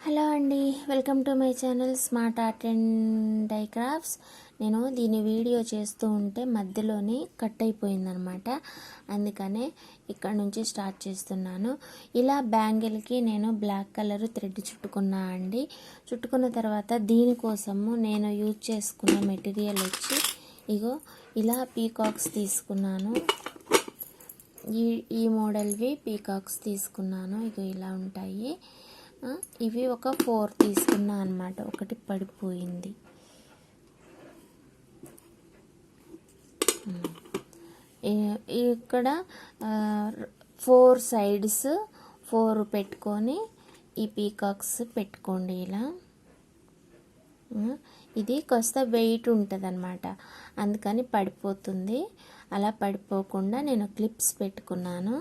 Hello అండి, welcome to my channel smart art and die crafts. నేను దీని video చేస్తూ ఉంటే మధ్యలోని కట్ అయిపోయిందనమాట. అందుకనే ఇక్కడ నుంచి స్టార్ట్ చేస్తున్నాను. ఇలా బ్యాంగిల్కి నేను బ్లాక్ కలర్ థ్రెడ్ చుట్టుకున్నా అండి. చుట్టుకున్న తర్వాత దీనికోసము నేను యూజ్ చేసుకున్న మెటీరియల్ వచ్చి ఇగో ఇలా పీకాక్స్ తీసుకున్నాను. ఈ మోడల్వి పీకాక్స్ తీసుకున్నాను. ఇగో ఇలా ఉంటాయి. ఇవి ఒక 4 తీసుకున్నా అనమాట. ఒకటి పడిపోయింది. ఇక్కడ 4 సైడ్స్ 4 పెట్టుకొని ఈ పీకాక్స్ పెట్టుకోండి. ఇలా ఇది కాస్త వెయిట్ ఉంటుంది అనమాట, అందుకని పడిపోతుంది. అలా పడిపోకుండా నేను క్లిప్స్ పెట్టుకున్నాను.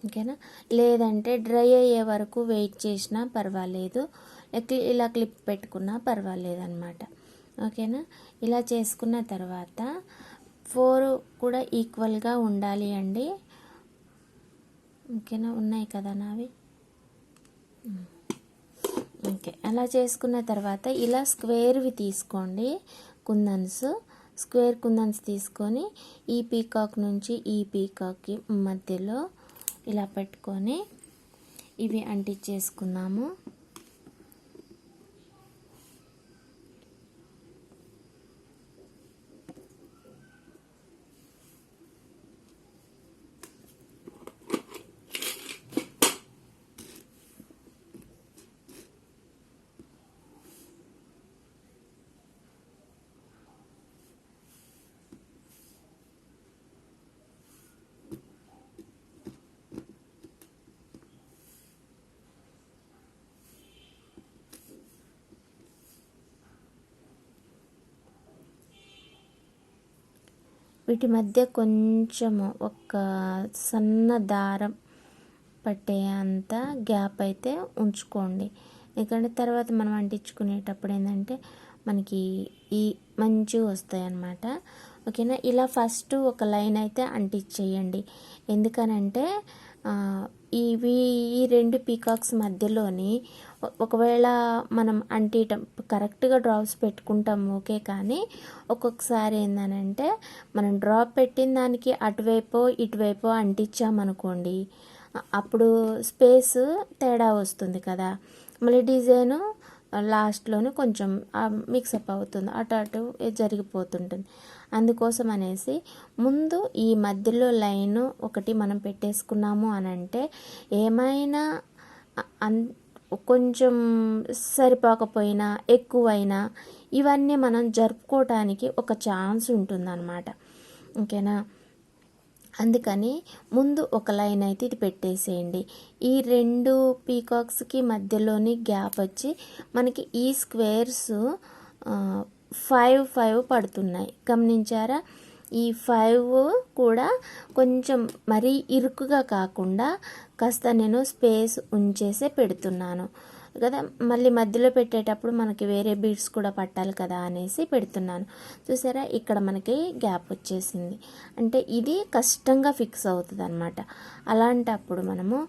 ఓకేనా, లేదంటే డ్రై అయ్యే వరకు వెయిట్ చేసినా పర్వాలేదు, ఇలా క్లిప్ పెట్టుకున్నా పర్వాలేదు అనమాట. ఓకేనా, ఇలా చేసుకున్న తర్వాత 4 కూడా ఈక్వల్గా ఉండాలి అండి. ఓకేనా, ఉన్నాయి కదా నావి. ఓకే, అలా చేసుకున్న తర్వాత ఇలా స్క్వేర్వి తీసుకోండి. స్క్వేర్ కుందన్స్ తీసుకొని ఈ పీకాక్ నుంచి ఈ పీకాక్కి మధ్యలో ఇలా పెట్టుకొని ఇవి అంటించేసుకుందాము. వీటి మధ్య కొంచెము ఒక సన్న దారం పట్టే అంత గ్యాప్ అయితే ఉంచుకోండి. ఎందుకంటే తర్వాత మనం అంటించుకునేటప్పుడు ఏంటంటే మనకి ఈ మంచిగా వస్తాయి అన్నమాట. ఓకేనా, ఇలా ఫస్ట్ ఒక లైన్ అయితే అంటించేయండి. ఎందుకనంటే ఈ 2 పీకాక్స్ మధ్యలోని ఒకవేళ మనం అంటించటం కరెక్ట్గా డ్రాప్స్ పెట్టుకుంటాం ఓకే, కానీ ఒక్కొక్కసారి ఏంటంటే మనం డ్రాప్ పెట్టిన దానికి అటువైపు ఇటువైపు అంటించామనుకోండి, అప్పుడు స్పేస్ తేడా వస్తుంది కదా. మళ్ళీ డిజైను లాస్ట్లోనే కొంచెం మిక్సప్ అవుతుంది, అటు జరిగిపోతుంటుంది. అందుకోసం అనేసి ముందు ఈ మధ్యలో లైన్ ఒకటి మనం పెట్టేసుకున్నాము అని అంటే ఏమైనా కొంచెం సరిపోకపోయినా ఎక్కువైనా ఇవన్నీ మనం జరుపుకోవటానికి ఒక ఛాన్స్ ఉంటుందన్నమాట. ఓకేనా, అందుకని ముందు ఒక లైన్ అయితే ఇది పెట్టేసేయండి. ఈ 2 పీకాక్స్కి మధ్యలోని గ్యాప్ వచ్చి మనకి ఈ స్క్వేర్స్ 5 పడుతున్నాయి, గమనించారా? ఈ 5 కూడా కొంచెం మరీ ఇరుకుగా కాకుండా కాస్త నేను స్పేస్ ఉంచేసే పెడుతున్నాను కదా. మళ్ళీ మధ్యలో పెట్టేటప్పుడు మనకి వేరే బీడ్స్ కూడా పట్టాలి కదా అనేసి పెడుతున్నాను. చూసారా, ఇక్కడ మనకి గ్యాప్ వచ్చేసింది. అంటే ఇది కష్టంగా ఫిక్స్ అవుతుంది అనమాట. అలాంటప్పుడు మనము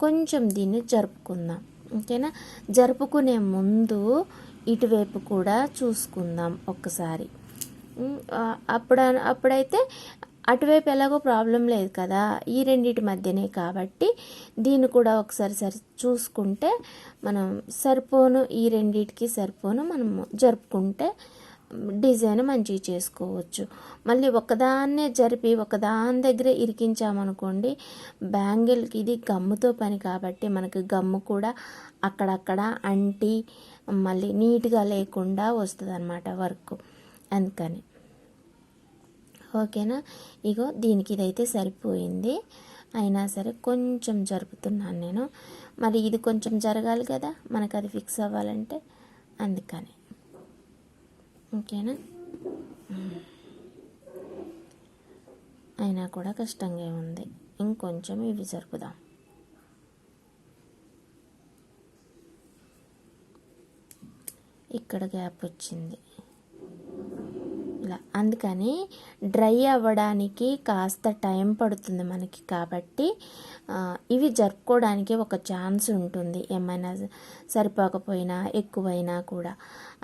కొంచెం దీన్ని జరుపుకుందాం. ఓకేనా, జరుపుకునే ముందు ఇటువైపు కూడా చూసుకుందాం ఒక్కసారి. అప్పుడైతే అటువైపు ఎలాగో ప్రాబ్లం లేదు కదా, ఈ రెండింటి మధ్యనే కాబట్టి దీన్ని కూడా ఒకసారి చూసుకుంటే మనం సరిపోను, ఈ రెండింటికి సరిపోను మనం జరుపుకుంటే డిజైన్ మంచిగా చేసుకోవచ్చు. మళ్ళీ ఒకదాన్నే జరిపి ఒకదాని దగ్గర ఇరికించామనుకోండి, బ్యాంగిల్కి ఇది గమ్ముతో పని కాబట్టి మనకి గమ్ము కూడా అక్కడక్కడ అంటి మళ్ళీ నీట్గా లేకుండా వస్తుంది అన్నమాట వర్క్. అందుకని ఓకేనా, ఇగో దీనికి ఇదైతే సరిపోయింది. అయినా సరే కొంచెం జరుపుతున్నాను నేను. మరి ఇది కొంచెం జరగాలి కదా మనకు అది ఫిక్స్ అవ్వాలంటే, అందుకని. ఓకేనా, అయినా కూడా కష్టంగా ఉంది. ఇంకొంచెం ఇవి జరుపుదాం. ఇక్కడ గ్యాప్ వచ్చింది, ఇలా. అందుకని డ్రై అవ్వడానికి కాస్త టైం పడుతుంది మనకి, కాబట్టి ఇవి జరుపుకోవడానికి ఒక ఛాన్స్ ఉంటుంది, ఏమైనా సరిపోకపోయినా ఎక్కువైనా కూడా.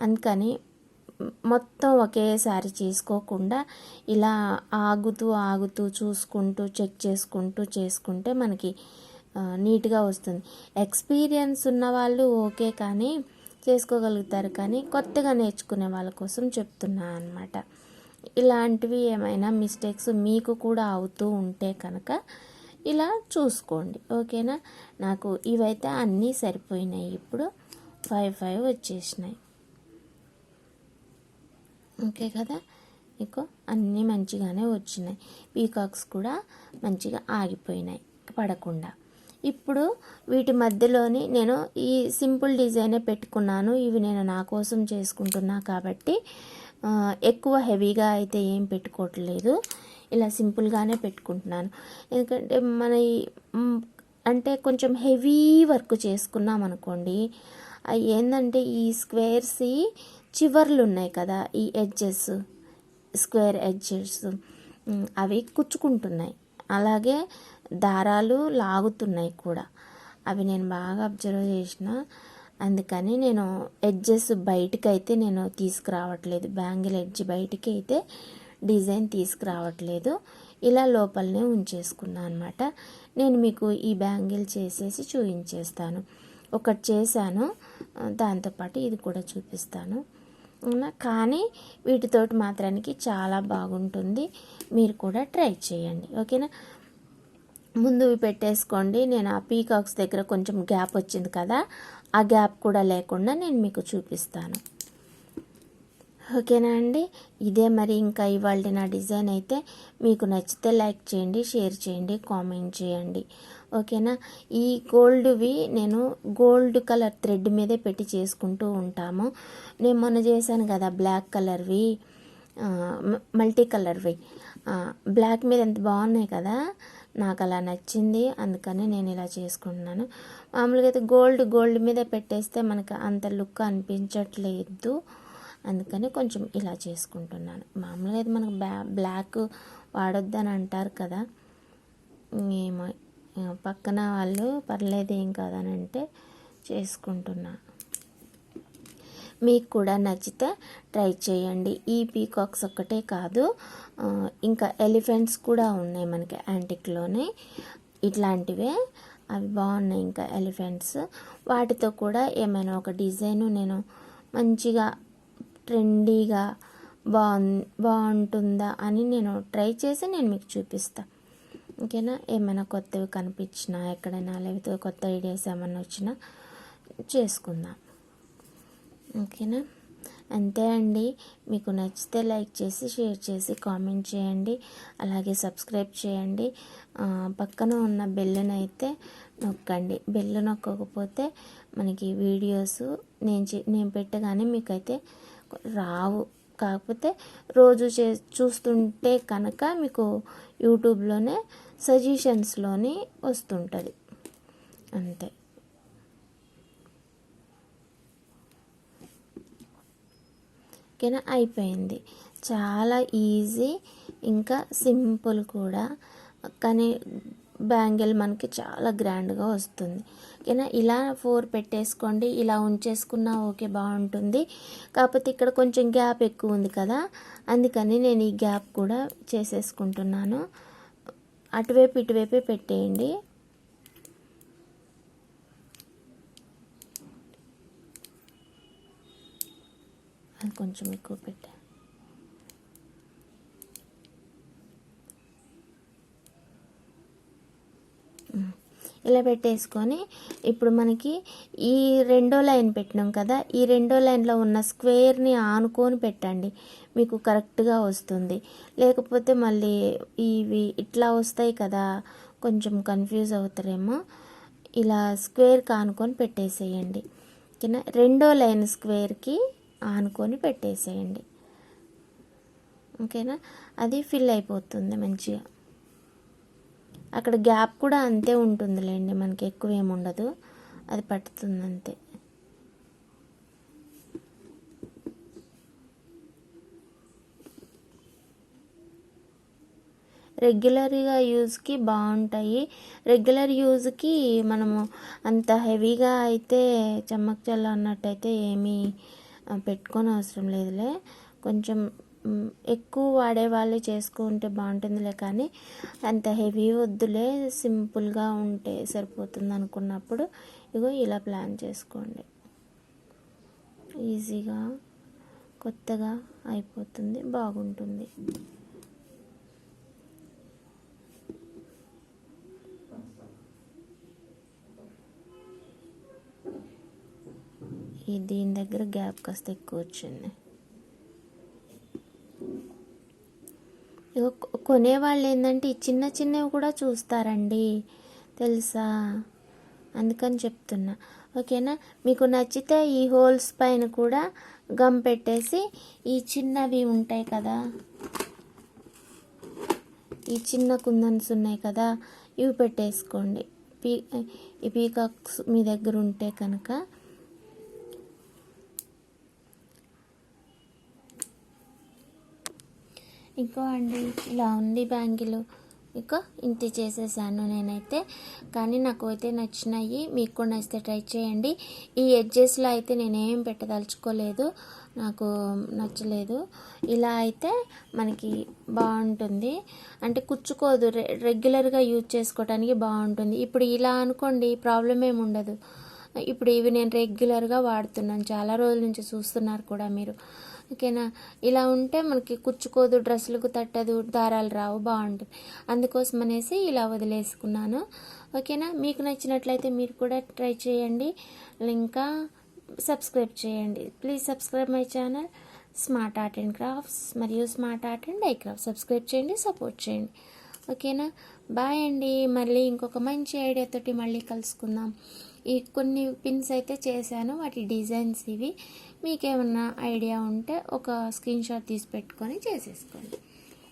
అందుకని మొత్తం ఒకేసారి చేసుకోకుండా ఇలా ఆగుతూ ఆగుతూ చూసుకుంటూ చెక్ చేసుకుంటే మనకి నీట్గా వస్తుంది. ఎక్స్పీరియన్స్ ఉన్న వాళ్ళు ఓకే కానీ చేసుకోగలుగుతారు, కానీ కొత్తగా నేర్చుకునే వాళ్ళ కోసం చెప్తున్నా అన్నమాట. ఇలాంటివి ఏమైనా మిస్టేక్స్ మీకు కూడా అవుతూ ఉంటే కనుక ఇలా చూసుకోండి, ఓకేనా. నాకు ఇవైతే అన్నీ సరిపోయినాయి. ఇప్పుడు 5 వచ్చేసినాయి, ఓకే కదా. మీకు అన్నీ మంచిగానే వచ్చినాయి. పీకాక్స్ కూడా మంచిగా ఆగిపోయినాయి పడకుండా. ఇప్పుడు వీటి మధ్యలోని నేను ఈ సింపుల్ డిజైనే పెట్టుకున్నాను. ఇవి నేను నా కోసం చేసుకుంటున్నా కాబట్టి ఎక్కువ హెవీగా అయితే ఏం పెట్టుకోవట్లేదు, ఇలా సింపుల్గానే పెట్టుకుంటున్నాను. ఎందుకంటే మన అంటే కొంచెం హెవీ వర్క్ చేసుకున్నాం అనుకోండి, అవి ఏంటంటే ఈ స్క్వేర్స్ చివర్లు ఉన్నాయి కదా, ఈ ఎడ్జెస్, స్క్వేర్ ఎడ్జెస్ అవి కుచ్చుకుంటున్నాయి, అలాగే దారాలు లాగుతున్నాయి కూడా. అవి నేను బాగా అబ్జర్వ్ చేసిన. అందుకని నేను ఎడ్జెస్ బయటకైతే నేను తీసుకురావట్లేదు, బ్యాంగిల్ ఎడ్జ్ బయటికి అయితే డిజైన్ తీసుకురావట్లేదు, ఇలా లోపలనే ఉంచేసుకున్నాను అనమాట. నేను మీకు ఈ బ్యాంగిల్ చేసేసి చూపించేస్తాను. ఒకటి చేశాను, దాంతోపాటు ఇది కూడా చూపిస్తాను. కానీ వీటితోటి మాత్రానికి చాలా బాగుంటుంది, మీరు కూడా ట్రై చేయండి, ఓకేనా. ముందు పెట్టేసుకోండి. నేను ఆ పీకాక్స్ దగ్గర కొంచెం గ్యాప్ వచ్చింది కదా, ఆ గ్యాప్ కూడా లేకుండా నేను మీకు చూపిస్తాను, ఓకేనా అండి. ఇదే మరి ఇంకా ఇవాళ నా డిజైన్ అయితే మీకు నచ్చితే లైక్ చేయండి, షేర్ చేయండి, కామెంట్ చేయండి, ఓకేనా. ఈ గోల్డ్వి నేను గోల్డ్ కలర్ థ్రెడ్ మీదే పెట్టి చేసుకుంటూ ఉంటాము. నేను మొన్న చేశాను కదా బ్లాక్ కలర్వి, మల్టీ కలర్వి, బ్లాక్ మీద ఎంత బాగున్నాయి కదా, నాకు అలా నచ్చింది, అందుకని నేను ఇలా చేసుకుంటున్నాను. మామూలుగా అయితే గోల్డ్ మీద పెట్టేస్తే మనకు అంత లుక్ అనిపించట్లేదు, అందుకని కొంచెం ఇలా చేసుకుంటున్నాను. మామూలుగా అయితే మనకు బ్లాక్ వాడొద్దని అంటారు కదా, ఏమో పక్కన వాళ్ళు పర్లేదు ఏం కాదని అంటే చేసుకుంటున్నా. మీకు కూడా నచ్చితే ట్రై చేయండి. ఈ పీకాక్స్ ఒక్కటే కాదు, ఇంకా ఎలిఫెంట్స్ కూడా ఉన్నాయి మనకి యాంటిక్లోనే, ఇట్లాంటివే అవి బాగున్నాయి. ఇంకా ఎలిఫెంట్స్ వాటితో కూడా ఏమైనా ఒక డిజైన్ నేను మంచిగా ట్రెండీగా బాగుంటుందా అని నేను ట్రై చేసి నేను మీకు చూపిస్తాను, ఓకేనా. ఏమైనా కొత్తవి కనిపించినా ఎక్కడైనా, లేకపోతే కొత్త ఐడియాస్ ఏమైనా వచ్చినా చేసుకుందాం, ఓకేనా. అంతే అండి. మీకు నచ్చితే లైక్ చేసి షేర్ చేసి కామెంట్ చేయండి, అలాగే సబ్స్క్రైబ్ చేయండి. పక్కన ఉన్న బెల్లును అయితే నొక్కండి. బెల్లు నొక్కకపోతే మనకి వీడియోస్ నేను పెట్టగానే మీకైతే రావు. కాకపోతే రోజు చూస్తుంటే కనుక మీకు యూట్యూబ్లోనే సజెషన్స్లోని వస్తుంటుంది, అంతే. ఓకేనా, అయిపోయింది. చాలా ఈజీ, ఇంకా సింపుల్ కూడా, కానీ బ్యాంగిల్ మనకి చాలా గ్రాండ్గా వస్తుంది, ఓకేనా. ఇలా 4 పెట్టేసుకోండి, ఇలా ఉంచేసుకున్నా ఓకే బాగుంటుంది. కాకపోతే ఇక్కడ కొంచెం గ్యాప్ ఎక్కువ ఉంది కదా, అందుకని నేను ఈ గ్యాప్ కూడా చేసేసుకుంటున్నాను. అటువైపు ఇటువైపే పెట్టేయండి. అది కొంచెం ఎక్కువ పెట్టా. ఇలా పెట్టేసుకొని ఇప్పుడు మనకి ఈ రెండో లైన్ పెట్టినాం కదా, ఈ రెండో లైన్లో ఉన్న స్క్వేర్ని ఆనుకొని పెట్టండి, మీకు కరెక్ట్గా వస్తుంది. లేకపోతే మళ్ళీ ఇవి ఇట్లా వస్తాయి కదా, కొంచెం కన్ఫ్యూజ్ అవుతారేమో. ఇలా స్క్వేర్కి ఆనుకొని పెట్టేసేయండి, ఓకేనా. రెండో లైన్ స్క్వేర్కి ఆనుకొని పెట్టేసేయండి, ఓకేనా. అది ఫిల్ అయిపోతుంది మంచిగా. అక్కడ గ్యాప్ కూడా అంతే ఉంటుందిలేండి, మనకి ఎక్కువ ఏముండదు, అది పట్టుతుంది అంతే. రెగ్యులర్గా యూజ్కి బాగుంటాయి. రెగ్యులర్ యూజ్కి మనము అంత హెవీగా అయితే చెమ్మక్ చల్ల అన్నట్టయితే ఏమీ పెట్టుకొని అవసరం లేదులే. కొంచెం ఎక్కువ వాడే వాళ్ళు చేసుకుంటే బాగుంటుందిలే, కానీ అంత హెవీ వద్దులే, సింపుల్గా ఉంటే సరిపోతుంది అనుకున్నప్పుడు ఇగో ఇలా ప్లాన్ చేసుకోండి. ఈజీగా కొత్తగా అయిపోతుంది, బాగుంటుంది. దీని దగ్గర గ్యాప్ కాస్త ఎక్కువ వచ్చింది. కొనేవాళ్ళు ఏంటంటే ఈ చిన్న చిన్నవి కూడా చూస్తారండి, తెలుసా? అందుకని చెప్తున్నా, ఓకేనా? మీకు నచ్చితే ఈ హోల్స్ పైన కూడా గమ్ పెట్టేసి ఈ చిన్నవి ఉంటాయి కదా, ఈ చిన్న కుందన్స్ ఉన్నాయి కదా, ఇవి పెట్టేసుకోండి. ఈ పీకాక్స్ మీ దగ్గర ఉంటే కనుక. ఇంకో అండి ఇలా ఉంది బ్యాంగిల్. ఇక ఇంత చేసేసాను నేనైతే, కానీ నాకు అయితే నచ్చినాయి. మీకు కూడా నచ్చితే ట్రై చేయండి. ఈ ఎడ్జెస్లో అయితే నేనేం పెట్టదలుచుకోలేదు, నాకు నచ్చలేదు. ఇలా అయితే మనకి బాగుంటుంది, అంటే కుచ్చుకోదు, రెగ్యులర్గా యూజ్ చేసుకోవడానికి బాగుంటుంది. ఇప్పుడు ఇలా అనుకోండి, ప్రాబ్లం ఏమి ఉండదు. ఇప్పుడు ఇవి నేను రెగ్యులర్గా వాడుతున్నాను, చాలా రోజుల నుంచి చూస్తున్నారు కూడా మీరు, ఓకేనా? ఇలా ఉంటే మనకి కుచ్చుకోదు, డ్రెస్సులకు తట్టదు, దారాలు రావు, బాగుంటుంది. అందుకోసం అనేసి ఇలా వదిలేసుకున్నాను, ఓకేనా? మీకు నచ్చినట్లయితే మీరు కూడా ట్రై చేయండి. ఇంకా సబ్స్క్రైబ్ చేయండి. Please subscribe my channel smart art and crafts మరియు smart art and die crafts. Subscribe చేయండి, సపోర్ట్ చేయండి, ఓకేనా? బాయ్ అండి. మళ్ళీ ఇంకొక మంచి ఐడియాతోటి మళ్ళీ కలుసుకుందాం. ఈ కొన్ని పిన్స్ అయితే చేశాను, వాటి డిజైన్స్ ఇవి. మీకేమన్నా ఐడియా ఉంటే ఒక స్క్రీన్ షాట్ తీసి పెట్టుకొని చేసేసుకోండి,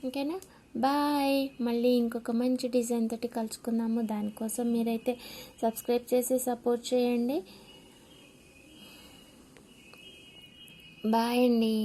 ఓకేనా? బాయ్. మళ్ళీ ఇంకొక మంచి డిజైన్ తోటి కలుసుకుందాము. దానికోసం మీరైతే సబ్స్క్రైబ్ చేసి సపోర్ట్ చేయండి. బాయ్ అండి.